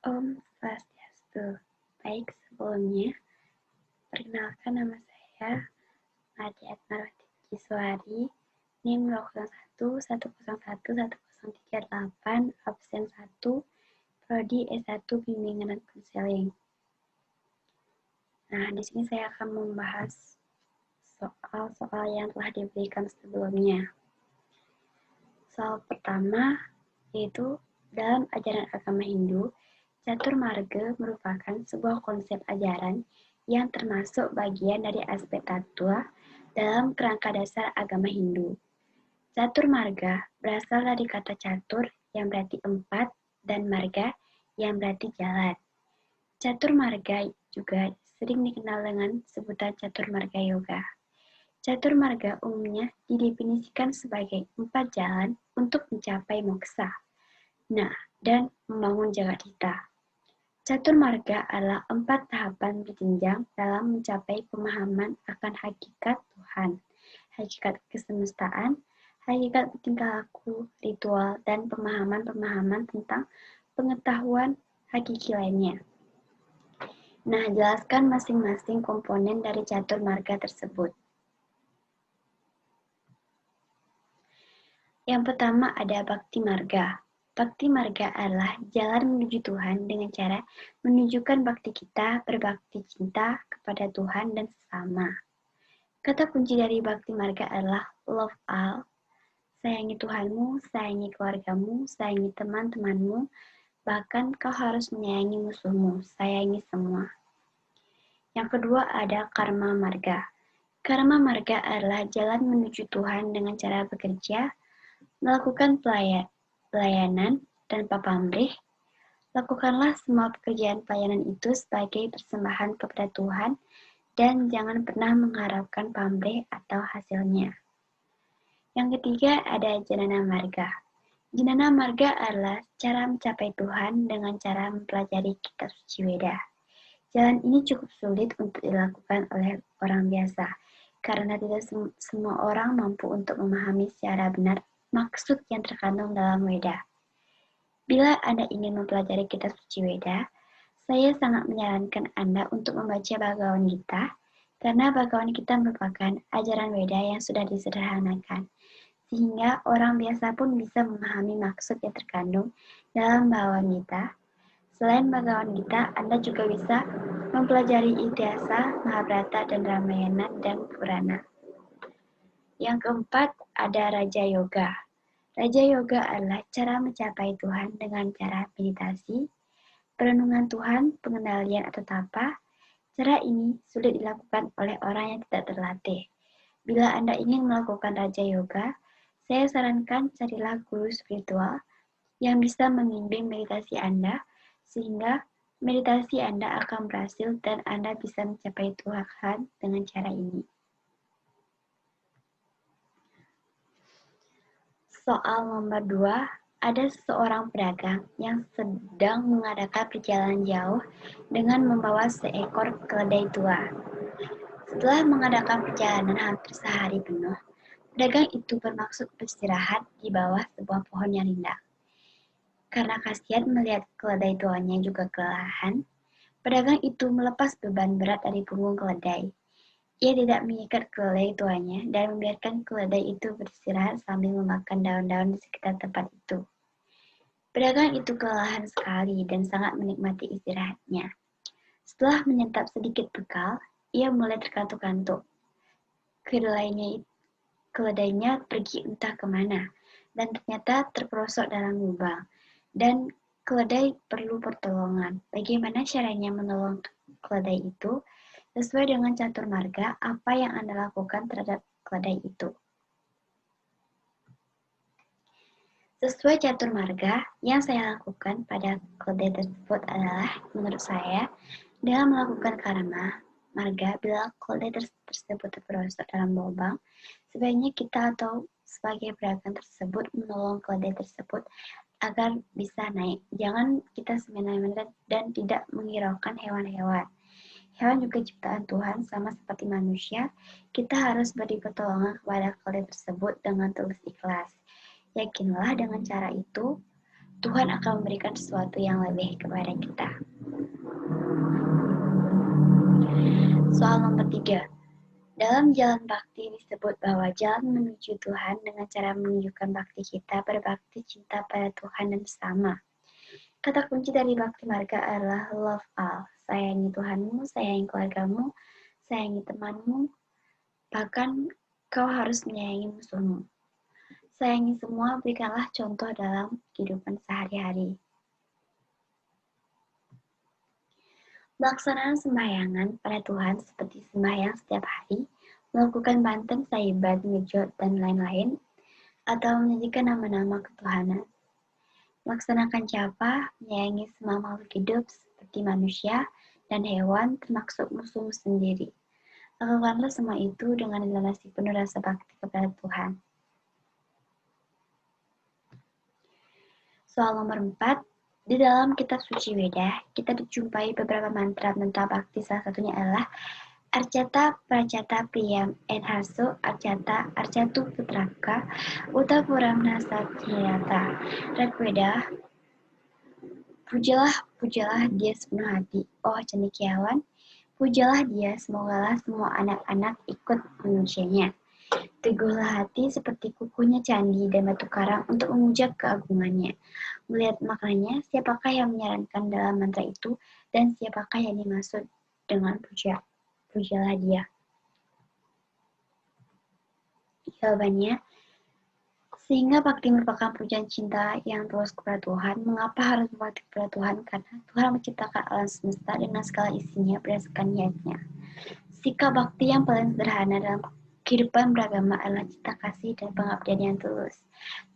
Om Swastiastu. Baik, sebelumnya, perkenalkan nama saya Nadia Atmarwati Kiswari, NIM 201101138, absen 1, Prodi S1 Bimbingan dan Konseling. Nah, di sini saya akan membahas soal-soal yang telah diberikan sebelumnya. Soal pertama yaitu dalam ajaran agama Hindu, Catur Marga merupakan sebuah konsep ajaran yang termasuk bagian dari aspek tattwa dalam kerangka dasar agama Hindu. Catur Marga berasal dari kata catur yang berarti 4 dan marga yang berarti jalan. Catur Marga juga sering dikenal dengan sebutan Catur Marga Yoga. Catur Marga umumnya didefinisikan sebagai 4 jalan untuk mencapai moksa. Nah, dan membangun Jagadhita. Catur Marga adalah 4 tahapan berjenjang dalam mencapai pemahaman akan hakikat Tuhan, hakikat kesemestaan, hakikat tingkah laku, ritual, dan pemahaman-pemahaman tentang pengetahuan hakiki lainnya. Nah, jelaskan masing-masing komponen dari Catur Marga tersebut. Yang pertama ada Bhakti Marga. Bhakti Marga adalah jalan menuju Tuhan dengan cara menunjukkan bakti kita berbakti cinta kepada Tuhan dan sesama. Kata kunci dari Bhakti Marga adalah love all. Sayangi Tuhanmu, sayangi keluargamu, sayangi teman-temanmu, bahkan kau harus menyayangi musuhmu, sayangi semua. Yang kedua ada Karma Marga. Karma Marga adalah jalan menuju Tuhan dengan cara bekerja, melakukan pelayanan tanpa pamrih. Lakukanlah semua pekerjaan pelayanan itu sebagai persembahan kepada Tuhan dan jangan pernah mengharapkan pamrih atau hasilnya. Yang ketiga ada Janana Marga. Janana Marga adalah cara mencapai Tuhan dengan cara mempelajari kitab suci Weda. Jalan ini cukup sulit untuk dilakukan oleh orang biasa, karena tidak semua orang mampu untuk memahami secara benar maksud yang terkandung dalam Weda. Bila Anda ingin mempelajari kitab suci Weda, saya sangat menyarankan Anda untuk membaca Bhagavad Gita, karena Bhagavad Gita merupakan ajaran Weda yang sudah disederhanakan, sehingga orang biasa pun bisa memahami maksud yang terkandung dalam Bhagavad Gita. Selain Bhagavad Gita, Anda juga bisa mempelajari Ityasa, Mahabharata, dan Ramayana, dan Purana. Yang keempat, ada Raja Yoga. Raja Yoga adalah cara mencapai Tuhan dengan cara meditasi, perenungan Tuhan, pengendalian atau tapa. Cara ini sulit dilakukan oleh orang yang tidak terlatih. Bila Anda ingin melakukan Raja Yoga, saya sarankan carilah guru spiritual yang bisa membimbing meditasi Anda, sehingga meditasi Anda akan berhasil dan Anda bisa mencapai Tuhan dengan cara ini. Soal nomor 2, ada seorang pedagang yang sedang mengadakan perjalanan jauh dengan membawa seekor keledai tua. Setelah mengadakan perjalanan hampir sehari penuh, pedagang itu bermaksud beristirahat di bawah sebuah pohon yang rindang. Karena kasihan melihat keledai tuanya juga kelelahan, pedagang itu melepas beban berat dari punggung keledai. Ia tidak mengikat keledai tuanya dan membiarkan keledai itu beristirahat sambil memakan daun-daun di sekitar tempat itu. Pedagang itu kelelahan sekali dan sangat menikmati istirahatnya. Setelah menyantap sedikit bekal, ia mulai terkantuk-kantuk. Keledainya pergi entah kemana, dan ternyata terperosok dalam lubang. Dan keledai perlu pertolongan. Bagaimana caranya menolong keledai itu? Sesuai dengan catur marga, apa yang Anda lakukan terhadap keledai itu? Sesuai catur marga, yang saya lakukan pada keledai tersebut adalah, menurut saya, dengan melakukan karma marga, bila keledai tersebut terperosok dalam lubang, sebaiknya kita atau sebagai pedagang tersebut menolong keledai tersebut agar bisa naik. Jangan kita semena-mena dan tidak menghiraukan hewan-hewan. Hewan juga ciptaan Tuhan, sama seperti manusia. Kita harus beri pertolongan kepada keledai tersebut dengan tulus ikhlas. Yakinlah dengan cara itu, Tuhan akan memberikan sesuatu yang lebih kepada kita. Soal nomor 3. Dalam jalan bakti disebut bahwa jalan menuju Tuhan dengan cara menunjukkan bakti kita berbakti cinta pada Tuhan dan sesama. Kata kunci dari bakti marga adalah love all. Sayangi Tuhanmu, sayangi keluargamu, sayangi temanmu, bahkan kau harus menyayangi musuhmu. Sayangi semua, berikanlah contoh dalam kehidupan sehari-hari. Pelaksanaan sembahyangan pada Tuhan seperti sembahyang setiap hari, melakukan banten, saibat, ngejot, dan lain-lain, atau menyajikan nama-nama ketuhanan. Melaksanakan japa, menyayangi semua makhluk hidup seperti manusia dan hewan, termasuk musuhmu sendiri. Lakukanlah semua itu dengan donasi penuh rasa bakti kepada Tuhan. Soal nomor 4. Di dalam kitab suci Weda, kita dijumpai beberapa mantra bakti. Salah satunya adalah Arcata Pracata Priyam Enhaso Arcata Arcatu Putraka Uta Puramna Satyata. Rigveda, pujalah dia sepenuh hati, oh cendekiawan, pujalah dia, semogalah semua anak-anak ikut memujianya. Teguhlah hati seperti kukuhnya candi dan batu karang untuk memuja keagungannya. Melihat maknanya, siapakah yang menyarankan dalam mantra itu dan siapakah yang dimaksud dengan pujalah dia? Jawabannya, sehingga bakti merupakan pujian cinta yang tulus kepada Tuhan. Mengapa harus berbakti kepada Tuhan? Karena Tuhan menciptakan alam semesta dengan segala isinya berdasarkan niatnya. Sikap bakti yang paling sederhana dalam kehidupan beragama adalah cinta kasih dan pengabdian yang tulus.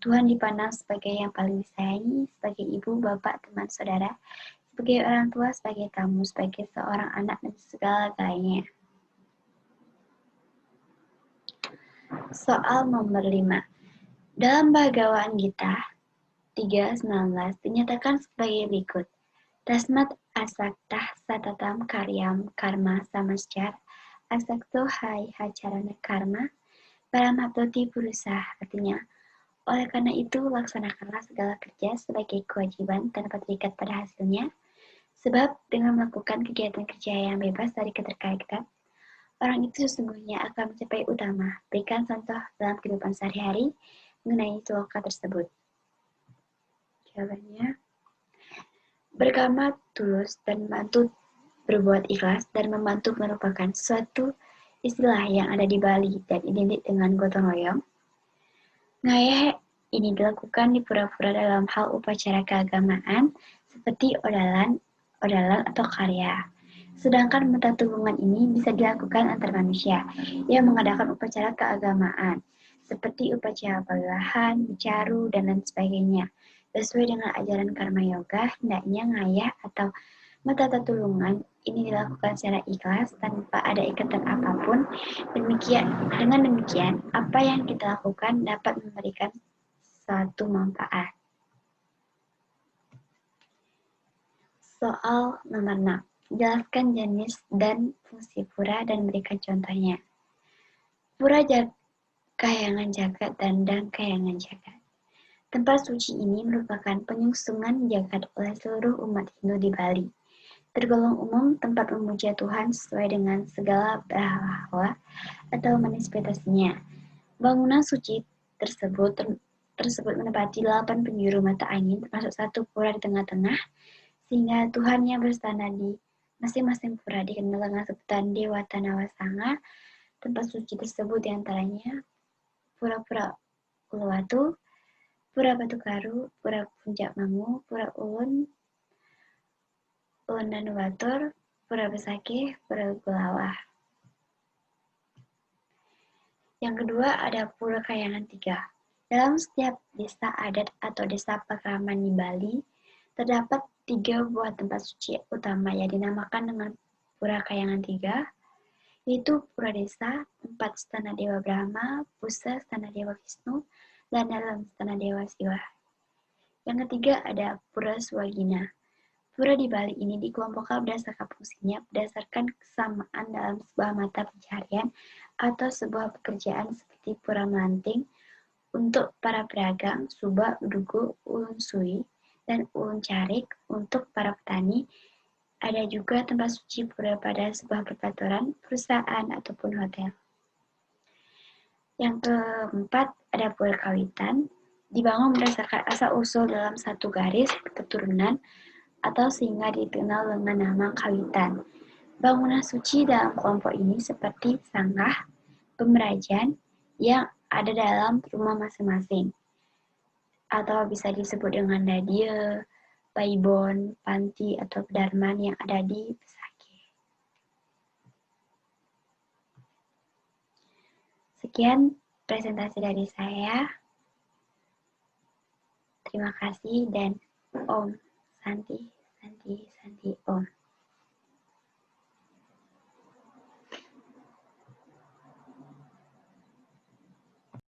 Tuhan dipandang sebagai yang paling disayangi, sebagai ibu, bapak, teman, saudara, sebagai orang tua, sebagai tamu, sebagai seorang anak, dan segala-galanya. Soal nomor 5. Dalam Bhagavad Gita 3.19 dinyatakan sebagai berikut. Tasmat asaktah satatam karyam karma samascar asakto hai hacarana karma paramaptoti purusa. Artinya, oleh karena itu laksanakanlah segala kerja sebagai kewajiban tanpa terikat pada hasilnya, sebab dengan melakukan kegiatan kerja yang bebas dari keterkaitan, orang itu sesungguhnya akan mencapai utama. Berikan contoh dalam kehidupan sehari-hari mengenai sloka tersebut. Jawabannya, berkarma tulus dan membantu berbuat ikhlas dan membantu merupakan suatu istilah yang ada di Bali dan identik dengan gotong royong. Ngayah ini dilakukan di pura-pura dalam hal upacara keagamaan seperti odalan atau karya. Sedangkan mentatubungan ini bisa dilakukan antar manusia yang mengadakan upacara keagamaan seperti upacara pagahan, bicaru, dan lain sebagainya. Sesuai dengan ajaran karma yoga, hendaknya ngayah atau mentatubungan ini dilakukan secara ikhlas tanpa ada ikatan apapun. Dengan demikian, apa yang kita lakukan dapat memberikan suatu manfaat. Soal nomor 6. Jelaskan jenis dan fungsi pura dan berikan contohnya. Pura Kahyangan Jagat dan Kahyangan Jagat. Tempat suci ini merupakan penyungsungan jagat oleh seluruh umat Hindu di Bali. Tergolong umum tempat memuja Tuhan sesuai dengan segala bahwa atau manifestasinya. Bangunan suci tersebut menempati 8 penjuru mata angin, termasuk satu pura di tengah-tengah, sehingga Tuhan yang bersandar di masing-masing pura dikenal dengan sebutan Dewa Tanawasanga. Tempat suci tersebut diantaranya Pura-Pura Uluwatu, Pura Batu Karu, Pura Puncak Mangu, Pura Ulun Danuwatur, Pura Besakih, Pura Gulawah. Yang kedua ada Pura Kahyangan 3. Dalam setiap desa adat atau desa pekraman di Bali, terdapat 3 buah tempat suci utama yang dinamakan dengan Pura Kahyangan 3, yaitu Pura Desa, tempat Stana Dewa Brahma, Pusa Stana Dewa Wisnu, dan dalam Stana Dewa Siwa. Yang ketiga ada Pura Swagina. Pura di Bali ini dikelompokkan berdasarkan fungsinya berdasarkan kesamaan dalam sebuah mata pencaharian atau sebuah pekerjaan seperti Pura Melanting untuk para pedagang, Subak, Dugu, Ulun Sui, dan Uncarik untuk para petani. Ada juga tempat suci pura pada sebuah perkantoran, perusahaan, ataupun hotel. Yang keempat, ada pura kawitan, dibangun berdasarkan asal-usul dalam satu garis keturunan atau sehingga dikenal dengan nama kawitan. Bangunan suci dalam kelompok ini seperti sanggah, pemerajan yang ada dalam rumah masing-masing, atau bisa disebut dengan dadie, paibon, panti, atau pedarman yang ada di pesake. Sekian presentasi dari saya. Terima kasih dan Om Santi, Santi, Santi, Om.